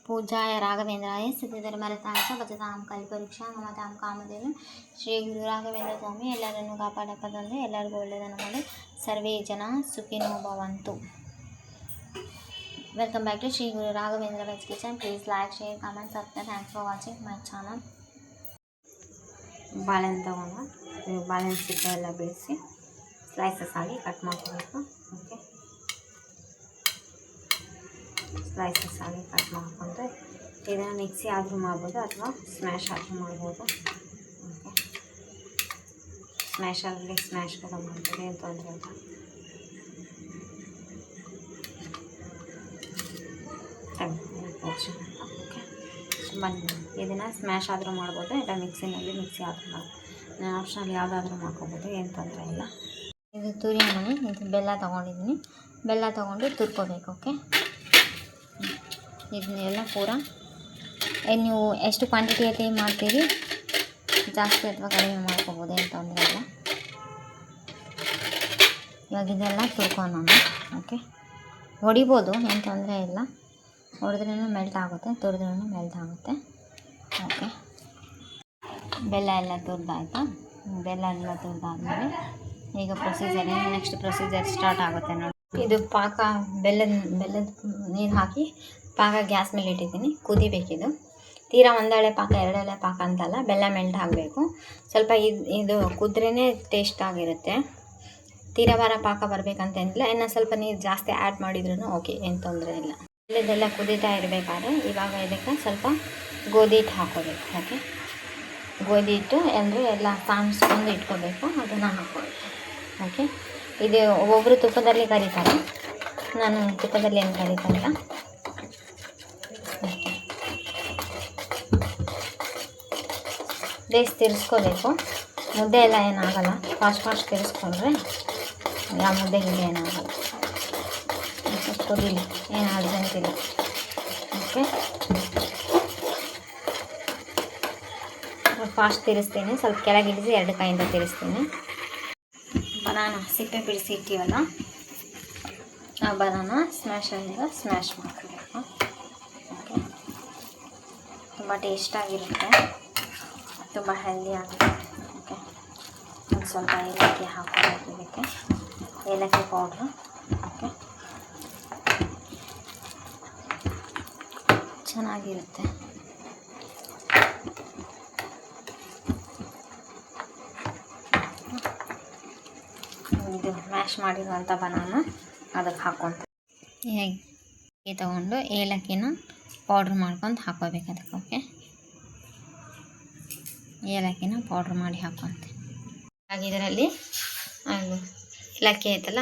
पूजाय राघवेंद्राय सिद्धिधर्मरताय च भजतां कल्पवृक्षां ममतां कामधेनुं ಶ್ರೀ ಗುರು ರಾಘವೇಂದ್ರ ಸ್ವಾಮಿ ಎಲ್ಲರನ್ನು ಕಾಪಾಡಪ್ಪ ತಂದೆ, ಎಲ್ಲರಿಗೂ ಒಳ್ಳೆಯದನ್ನು ಮಾಡಿ ಸರ್ವೇ ಜನ ಸುಖಿನೋ ಭವಂತು. Welcome back to Shri Guru Raghavendra veg kitchen. Please like, share, comment, subscribe. Thanks for watching my channel. ಬಾಳೆಹಣ್ಣು ತಗೊಂಡು ಬಾಳೆಹಣ್ಣು ಸಿಪ್ಪೆ ಎಲ್ಲ ಬಿಡಿಸಿ ಸ್ಲೈಸಸ್ ಆಗಿ ಕಟ್ ಮಾಡ್ಕೋಬೇಕು. ಓಕೆ, ಸ್ಲೈಸಸ್ ಆಗಿ ಕಟ್ ಮಾಡಿಕೊಂಡ್ರೆ ಇದನ್ನು ಮಿಕ್ಸಿ ಆದರೂ ಮಾಡ್ಬೋದು ಅಥವಾ ಸ್ಮ್ಯಾಶ್ ಆದರೂ ಮಾಡ್ಬೋದು. ಓಕೆ, ಸ್ಮ್ಯಾಶಲ್ಲಿ ಸ್ಮ್ಯಾಶ್ ಕೂಡ ಮಾಡ್ಬೋದು, ಏನು ತೊಂದರೆ ಇಲ್ಲ. ಓಕೆ, ಬನ್ನಿ ಇದನ್ನು ಸ್ಮ್ಯಾಶ್ ಆದರೂ ಮಾಡ್ಬೋದು, ಇಲ್ಲ ಮಿಕ್ಸಿನಲ್ಲಿ ಮಿಕ್ಸಿ ಆದರೂ ಮಾಡ್ಬೋದು. ಆಪ್ಷನಲ್ಲಿ ಯಾವುದಾದ್ರೂ ಮಾಡ್ಕೊಬೋದು, ಏನು ತೊಂದರೆ ಇಲ್ಲ. ಇದು ತುರಿಮಣಿ, ಇದು ಬೆಲ್ಲ ತೊಗೊಂಡಿದ್ದೀನಿ. ಬೆಲ್ಲ ತೊಗೊಂಡು ತುರ್ಕೋಬೇಕು. ಓಕೆ, ಇದನ್ನೆಲ್ಲ ಪೂರ ನೀವು ಎಷ್ಟು ಕ್ವಾಂಟಿಟಿ ಮಾಡ್ತೀರಿ, ಜಾಸ್ತಿ ಅಥವಾ ಕಡಿಮೆ ಮಾಡ್ಕೋಬೋದು, ಏನು ತೊಂದರೆ ಇಲ್ಲ. ಇವಾಗ ಇದೆಲ್ಲ ತುರ್ಕೊಂಡು ಓಕೆ, ಹೊಡಿಬೋದು, ಏನು ತೊಂದರೆ ಇಲ್ಲ. ಹೊಡೆದ್ರೂ ಮೆಲ್ಟ್ ಆಗುತ್ತೆ, ತುರಿದ್ರೂ ಮೆಲ್ಟ್ ಆಗುತ್ತೆ. ಓಕೆ, ಬೆಲ್ಲ ಎಲ್ಲ ತುರಿದಾಯ್ತಾ? ಬೆಲ್ಲ ಎಲ್ಲ ತುರಿದಾದ್ಮೇಲೆ ಈಗ ನೆಕ್ಸ್ಟ್ ಪ್ರೊಸೀಜರ್ ಸ್ಟಾರ್ಟ್ ಆಗುತ್ತೆ ನೋಡಿ. ಇದು ಪಾಕ, ಬೆಲ್ಲದ ನೀರು ಹಾಕಿ ಪಾಕ ಗ್ಯಾಸ್ ಮೇಲೆ ಇಟ್ಟಿದ್ದೀನಿ, ಕುದಿಬೇಕಿದು. ತೀರಾ ಒಂದೆಳೆ ಪಾಕ ಎರಡೆಳೆ ಪಾಕ ಅಂತಲ್ಲ, ಬೆಲ್ಲ ಮೆಲ್ಟ್ ಆಗಬೇಕು. ಸ್ವಲ್ಪ ಇದು ಕುದ್ರೇ ಟೇಸ್ಟ್ ಆಗಿರುತ್ತೆ. ತೀರಾ ಬಾರ ಪಾಕ ಬರಬೇಕಂತೇನಿಲ್ಲ. ಇನ್ನು ಸ್ವಲ್ಪ ನೀರು ಜಾಸ್ತಿ ಆ್ಯಡ್ ಮಾಡಿದ್ರೂ ಓಕೆ, ಏನು ತೊಂದರೆ ಇಲ್ಲ. ಬೆಲ್ಲದೆಲ್ಲ ಕುದೀತಾ ಇರಬೇಕಾದ್ರೆ ಇವಾಗ ಇದಕ್ಕೆ ಸ್ವಲ್ಪ ಗೋಧಿ ಹಿಟ್ಟು ಹಾಕ್ಕೋಬೇಕು. ಓಕೆ, ಗೋಧಿ ಹಿಟ್ಟು ಅಂದರೆ ಎಲ್ಲ ಕಾಣಿಸ್ಕೊಂಡು ಇಟ್ಕೋಬೇಕು, ಅದನ್ನು ಹಾಕ್ಕೋಬೇಕು. ಓಕೆ, ಇದು ಒಬ್ಬೊಬ್ಬರು ತುಪ್ಪದಲ್ಲಿ ಕರೀತಾರೆ, ನಾನು ತುಪ್ಪದಲ್ಲಿ ಏನು ಕರೀತಾರಲ್ಲ. ಬೇಸ್ ತಿರ್ಸ್ಕೋಬೇಕು. ಮುದ್ದೆ ಎಲ್ಲ ಏನಾಗಲ್ಲ, ಫಾಸ್ಟ್ ತಿರ್ಸ್ಕೊಂಡ್ರೆ ಯಾವ ಮುದ್ದೆಗಿಂತ ಏನಾಗಲ್ಲ. ಕುದೀಲಿ, ಏನು ಅರ್ಜೆಂಟಿಲ್ಲ. ಓಕೆ, ಫಾಸ್ಟ್ ತಿರ್ಸ್ತೀನಿ, ಸ್ವಲ್ಪ ಕೆಳಗಿಳಿಸಿ 2 ಕೈಯಿಂದ ತಿರ್ಸ್ತೀನಿ. ಬನಾನ ಸಿಪ್ಪೆ ಬಿಡಿಸಿ ಇಟ್ಟಿವಲ್ಲ, ಆ ಬನಾನ ಸ್ಮ್ಯಾಶರಿಂದ ಸ್ಮ್ಯಾಶ್ ಮಾಡ್ಕೋಬೇಕು. ಓಕೆ, ತುಂಬ ಟೇಸ್ಟಾಗಿರುತ್ತೆ, ತುಂಬ ಹೆಲ್ದಿ ಆಗುತ್ತೆ. ಓಕೆ, ಒಂದು ಸ್ವಲ್ಪ ಏಲಕ್ಕಿ ಹಾಕೋಬೇಕು ಇದಕ್ಕೆ, ಏಲಕ್ಕಿ ಪೌಡ್ರು. ಓಕೆ, ಚೆನ್ನಾಗಿರುತ್ತೆ. ಇದು ಮ್ಯಾಶ್ ಮಾಡಿರುವಂಥ ಬನಾನ ಅದಕ್ಕೆ ಹಾಕ್ಕೊಂತ ಹೇಗೆ ತೊಗೊಂಡು ಏಲಕ್ಕಿನ ಪೌಡ್ರ್ ಮಾಡ್ಕೊಂಡು ಹಾಕೋಬೇಕು ಅದಕ್ಕೆ. ಓಕೆ, ಏಲಕ್ಕಿನ ಪೌಡ್ರ್ ಮಾಡಿ ಹಾಕ್ಕೊಂತೀನಿ. ಹಾಗೆ ಇದರಲ್ಲಿ ಏಲಕ್ಕಿ ಐತಲ್ಲ,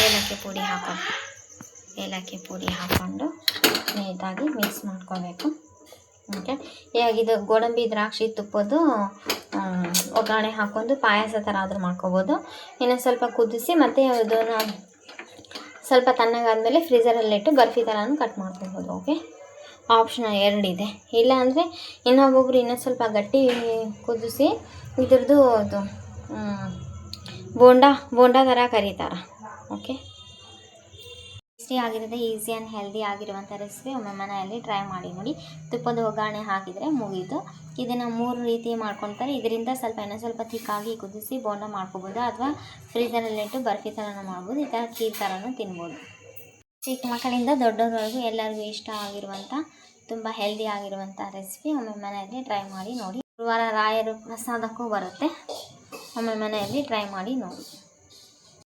ಏಲಕ್ಕಿ ಪುಡಿ ಹಾಕೋದು. ಏಲಕ್ಕಿ ಪುಡಿ ಹಾಕ್ಕೊಂಡು ನೀಟಾಗಿ ಮಿಕ್ಸ್ ಮಾಡ್ಕೋಬೇಕು. ಓಕೆ, ಇವಾಗ ಇದು ಗೋಡಂಬಿ ದ್ರಾಕ್ಷಿ ತುಪ್ಪದ್ದು ಒಗ್ಗರಣೆ ಹಾಕ್ಕೊಂಡು ಪಾಯಸ ಥರ ಆದರೂ ಮಾಡ್ಕೋಬೋದು. ಇನ್ನು ಸ್ವಲ್ಪ ಕುದಿಸಿ ಮತ್ತು ಅದನ್ನು ಸ್ವಲ್ಪ ತಣ್ಣಗಾದ್ಮೇಲೆ ಫ್ರೀಝರಲ್ಲಿಟ್ಟು ಬರ್ಫಿ ಥರನೂ ಕಟ್ ಮಾಡ್ಕೊಬೋದು. ಓಕೆ, ಆಪ್ಷನ್ 2 ಇದೆ. ಇಲ್ಲ ಅಂದರೆ ಇನ್ನೊಬ್ಬೊಬ್ರು ಇನ್ನೂ ಸ್ವಲ್ಪ ಗಟ್ಟಿ ಕುದಿಸಿ ಇದ್ರದ್ದು ಅದು ಬೋಂಡಾ ಥರ ಕರೀತಾರೆ. ಓಕೆ, ಟೇಸ್ಟಿ ಆಗಿರುತ್ತೆ, ಈಸಿ ಆ್ಯಂಡ್ ಹೆಲ್ದಿ ಆಗಿರುವಂಥ ರೆಸಿಪಿ. ಒಮ್ಮೆ ಮನೆಯಲ್ಲಿ ಟ್ರೈ ಮಾಡಿ ನೋಡಿ. ತುಪ್ಪದ ಒಗ್ಗರಣೆ ಹಾಕಿದರೆ ಮುಗೀತು. ಇದನ್ನು 3 ರೀತಿ ಮಾಡ್ಕೊತಾರೆ. ಇದರಿಂದ ಇನ್ನೂ ಸ್ವಲ್ಪ ಥಿಕ್ಕಾಗಿ ಕುದಿಸಿ ಬೋಂಡ ಮಾಡ್ಕೋಬೋದು, ಅಥವಾ ಫ್ರೀಝರಲ್ಲಿಟ್ಟು ಬರ್ಫಿ ಥರನೂ ಮಾಡ್ಬೋದು. ಈ ಥರ ಖೀರ್ ಥರನೂ ತಿನ್ಬೋದು. ಚಿಕ್ಕ ಮಕ್ಕಳಿಂದ ದೊಡ್ಡವರವರೆಗೂ ಎಲ್ಲರಿಗೂ ಇಷ್ಟ ಆಗಿರುವಂಥ ತುಂಬ ಹೆಲ್ದಿ ಆಗಿರುವಂಥ ರೆಸಿಪಿ. ಒಮ್ಮೆ ಮನೆಯಲ್ಲಿ ಟ್ರೈ ಮಾಡಿ ನೋಡಿ. ಗುರುವಾರ ರಾಯರು ಪ್ರಸಾದಕ್ಕೂ ಬರುತ್ತೆ. ಒಮ್ಮೆ ಮನೆಯಲ್ಲಿ ಟ್ರೈ ಮಾಡಿ ನೋಡಿ.